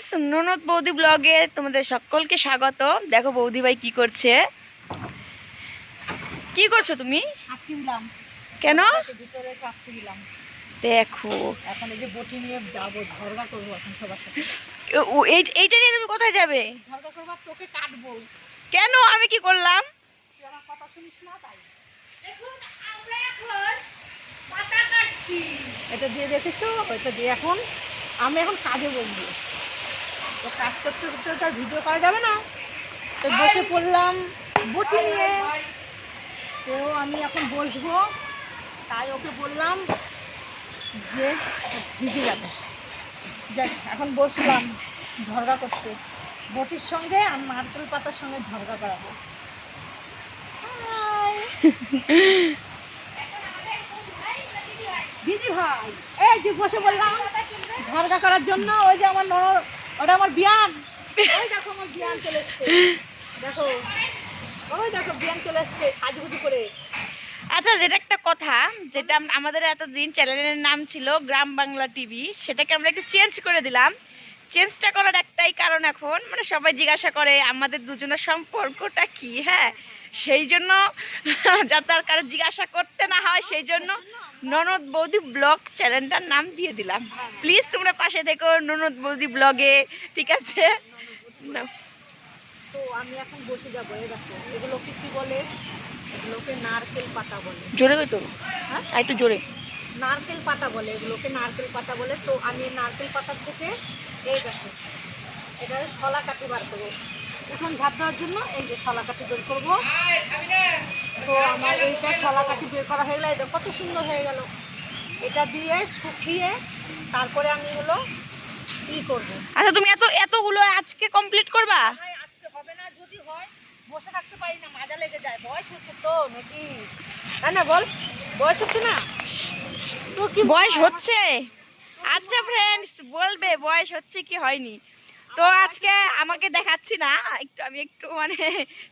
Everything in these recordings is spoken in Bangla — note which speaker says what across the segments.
Speaker 1: ফ্রেন্ডস, ননদ বৌদি ব্লগে তোমাদের সকলকে স্বাগত। দেখো বৌদি ভাই কি করছে। কি করছো তুমি? কেন? দেখো
Speaker 2: এখন এই যে বটি নিয়ে যাবো, ঝগড়া করবো এখন সবার সাথে।
Speaker 1: এইটা নিয়ে তুমি কোথায় যাবে?
Speaker 2: ঝগড়া করবো, তোকে কাটবো।
Speaker 1: কেন? আমি কি করলাম?
Speaker 2: তুই আমার কথা শুনিস না তাই।
Speaker 1: দেখুন আমরা এখন পাতা কাটছি।
Speaker 2: এটা দিয়ে দেখেছো, এটা দিয়ে এখন আমি এখন কাজে বসবো। তো কাজ করতে করতে তার ভিডিও করা যাবে না, তো বসে পড়লাম বটি নিয়ে। তো আমি এখন বসবো, তাই ওকে বললাম যে ভিজে যাবে। যাক, এখন বসলাম ঝগড়া করতে বটির সঙ্গে আর নারকেল পাতার সঙ্গে ঝগড়া করাবো। দিদি ভাই, এই যে বসে বললাম ঝগড়া করার জন্য। ওই যে আমার ননদ, ওটা আমার বিয়ান। ওই দেখো আমার বিয়ান চলে এসছে, দেখো ওই দেখো বিয়ান চলে এসছে সাজুগুজু করে।
Speaker 1: আচ্ছা, যেটা একটা কথা, যেটা আমাদের এতদিন চ্যানেলের নাম ছিল গ্রাম বাংলা টিভি, সেটাকে আমরা একটু চেঞ্জ করে দিলাম। চেঞ্জটা করার একটাই কারণ, এখন মানে সবাই জিজ্ঞাসা করে আমাদের দুজনের সম্পর্কটা কি। হ্যাঁ, সেই জন্য যাতে আর কারো জিজ্ঞাসা করতে না হয়, সেই জন্য ননদ বৌদি ব্লগ চ্যানেলটার নাম দিয়ে দিলাম। প্লিজ তোমরা পাশে দেখো ননদ বৌদি ব্লগে, ঠিক আছে?
Speaker 2: তো আমি এখন বসে যাবো। এই দেখো এগুলোকে কি বলে? এগুলোকে নারকেল পাতা বলে।
Speaker 1: জোরে তো,
Speaker 2: হ্যাঁ
Speaker 1: একটু জোরে।
Speaker 2: নারকেল পাতা বলে, এগুলোকে নারকেল পাতা বলে। তো আমি নারকেল পাতার থেকে এই দেখো এটা শলা কাঠি বার করবো উঠোন ঝাঁপ দেওয়ার জন্য। এই যে শলা কাঠি বের করবো। তো আমার এইটা শলা কাঠি বের করা হয়ে গেলে এটা কত সুন্দর হয়ে গেল। এটা দিয়ে শুকিয়ে তারপরে আমি হলো ই করবো।
Speaker 1: আচ্ছা, তুমি এতগুলো আজকে কমপ্লিট করবা?
Speaker 2: আজকে হবে না, যদি হয় বসে থাকতে পারি না, মাজা লেগে যায়। বয়স হচ্ছে তো নাকি, তাই না বল? বয়স হচ্ছে না তো কি?
Speaker 1: বয়স হচ্ছে। আচ্ছা ফ্রেন্ডস, বলবে বয়স হচ্ছে কি হয়নি। তো আজকে আমাকে দেখাচ্ছি না, আমি একটু মানে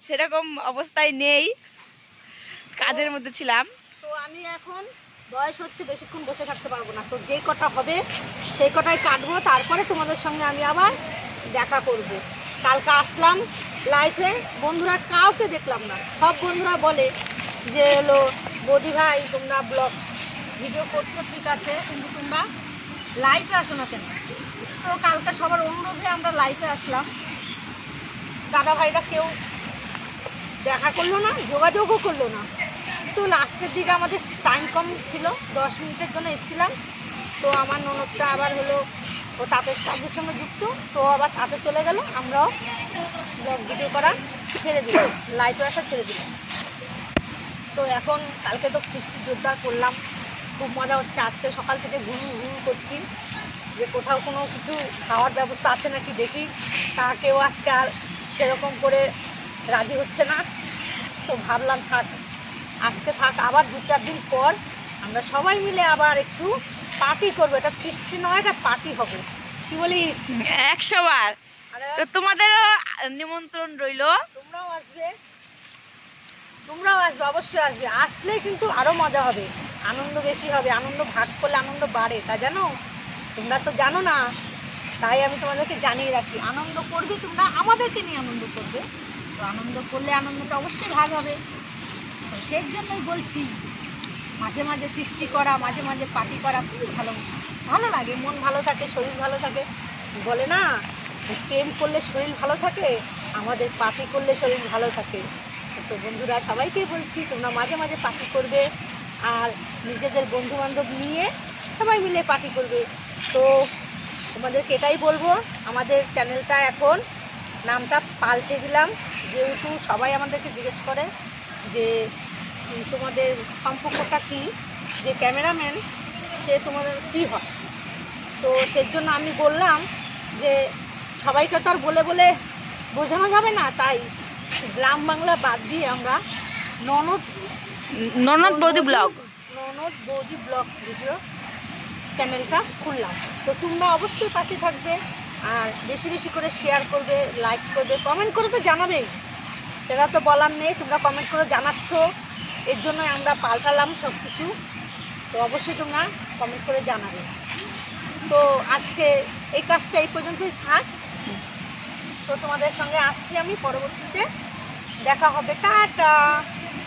Speaker 1: সেরকম অবস্থায় নেই, কাজের মধ্যে ছিলাম।
Speaker 2: তো আমি এখন বয়স হচ্ছে, বেশিক্ষণ বসে থাকতে পারবো না। তো যেই কটা হবে সেই কটাই কাটবো, তারপরে তোমাদের সঙ্গে আমি আবার দেখা করব। কালকে আসলাম লাইফে, বন্ধুরা কাউকে দেখলাম না। সব বন্ধুরা বলে যে হলো বৌদি ভাই তোমরা ব্লগ ভিডিও করছো ঠিক আছে, কিন্তু তোমরা লাইফে আসো না কেন? তো কালকে সবার অনুরোধে আমরা লাইফে আসলাম। দাদা ভাইরা কেউ দেখা করলো না, যোগাযোগও করলো না। তো লাস্টের দিকে আমাদের টাইম কম ছিল, 10 মিনিটের জন্য এসেছিলাম। তো আমার ননদটা আবার হলো ও তাঁতের কাজের সঙ্গে যুক্ত, তো আবার তাঁতে চলে গেল। আমরাও ব্লগ ভিডিও করা ছেড়ে দিলাম, লাইভে আসা ছেড়ে দিলাম। তো এখন কালকে তো বৃষ্টি জোরদার করলাম, খুব মজা হচ্ছে। আজকে সকাল থেকে ঘুরু ঘুরু করছি যে কোথাও কোনো কিছু খাওয়ার ব্যবস্থা আছে নাকি দেখি। তা কেউ আজকে আর সেরকম করে রাজি হচ্ছে না। তো ভাবলাম থাক, আজকে থাক, আবার 2-4 দিন পর আমরা সবাই মিলে আবার একটু পার্টি করবো। এটা ফিস্টি নয়, এটা পার্টি হবে, কি বলিস?
Speaker 1: 100 বার। তো তোমাদেরও নিমন্ত্রণ রইলো।
Speaker 2: তোমরাও আসবে, তোমরাও আসবে, অবশ্যই আসবে। আসলে কিন্তু আরো মজা হবে, আনন্দ বেশি হবে। আনন্দ ভাগ করলে আনন্দ বাড়ে, তা জানো? তোমরা তো জানো না, তাই আমি তোমাদেরকে জানিয়ে রাখি। আনন্দ করবে তোমরা, আমাদেরকে নিয়ে আনন্দ করবে। তো আনন্দ করলে আনন্দটা অবশ্যই ভাগ হবে। তো সেই জন্যই বলছি, মাঝে মাঝে সৃষ্টি করা, মাঝে মাঝে পার্টি করা খুবই ভালো লাগে। মন ভালো থাকে, শরীর ভালো থাকে। বলে না প্রেম করলে শরীর ভালো থাকে, আমাদের পার্টি করলে শরীর ভালো থাকে। তো বন্ধুরা সবাইকেই বলছি তোমরা মাঝে মাঝে পার্টি করবে, আর নিজেদের বন্ধু বান্ধব নিয়ে সবাই মিলে পার্টি করবে। তো তোমাদেরকে এটাই বলবো, আমাদের চ্যানেলটা এখন নামটা পাল্টে দিলাম, যেহেতু সবাই আমাদেরকে জিজ্ঞেস করে যে তোমাদের সম্পর্কটা কী, যে ক্যামেরাম্যান সে তোমাদের কী হয়। তো সেই জন্য আমি বললাম যে সবাইকে তো আর বলে বলে বোঝানো যাবে না, তাই গ্রাম বাংলা বাদ দিয়ে আমরা
Speaker 1: ননদ বৌদি ব্লগ
Speaker 2: ভিডিও চ্যানেলটা খুললাম। তো তোমরা অবশ্যই পাশে থাকবে, আর বেশি বেশি করে শেয়ার করবে, লাইক করবে, কমেন্ট করে তো জানাবেই। সেটা তো বলার নেই, তোমরা কমেন্ট করে জানাচ্ছ, এর জন্যই আমরা পাল্টালাম সব কিছু। তো অবশ্যই তোমরা কমেন্ট করে জানাবে। তো আজকে এই কাজটা এই পর্যন্তই থাক। তো তোমাদের সঙ্গে আসছি আমি পরবর্তীতে, দেখা হবে, টাটা।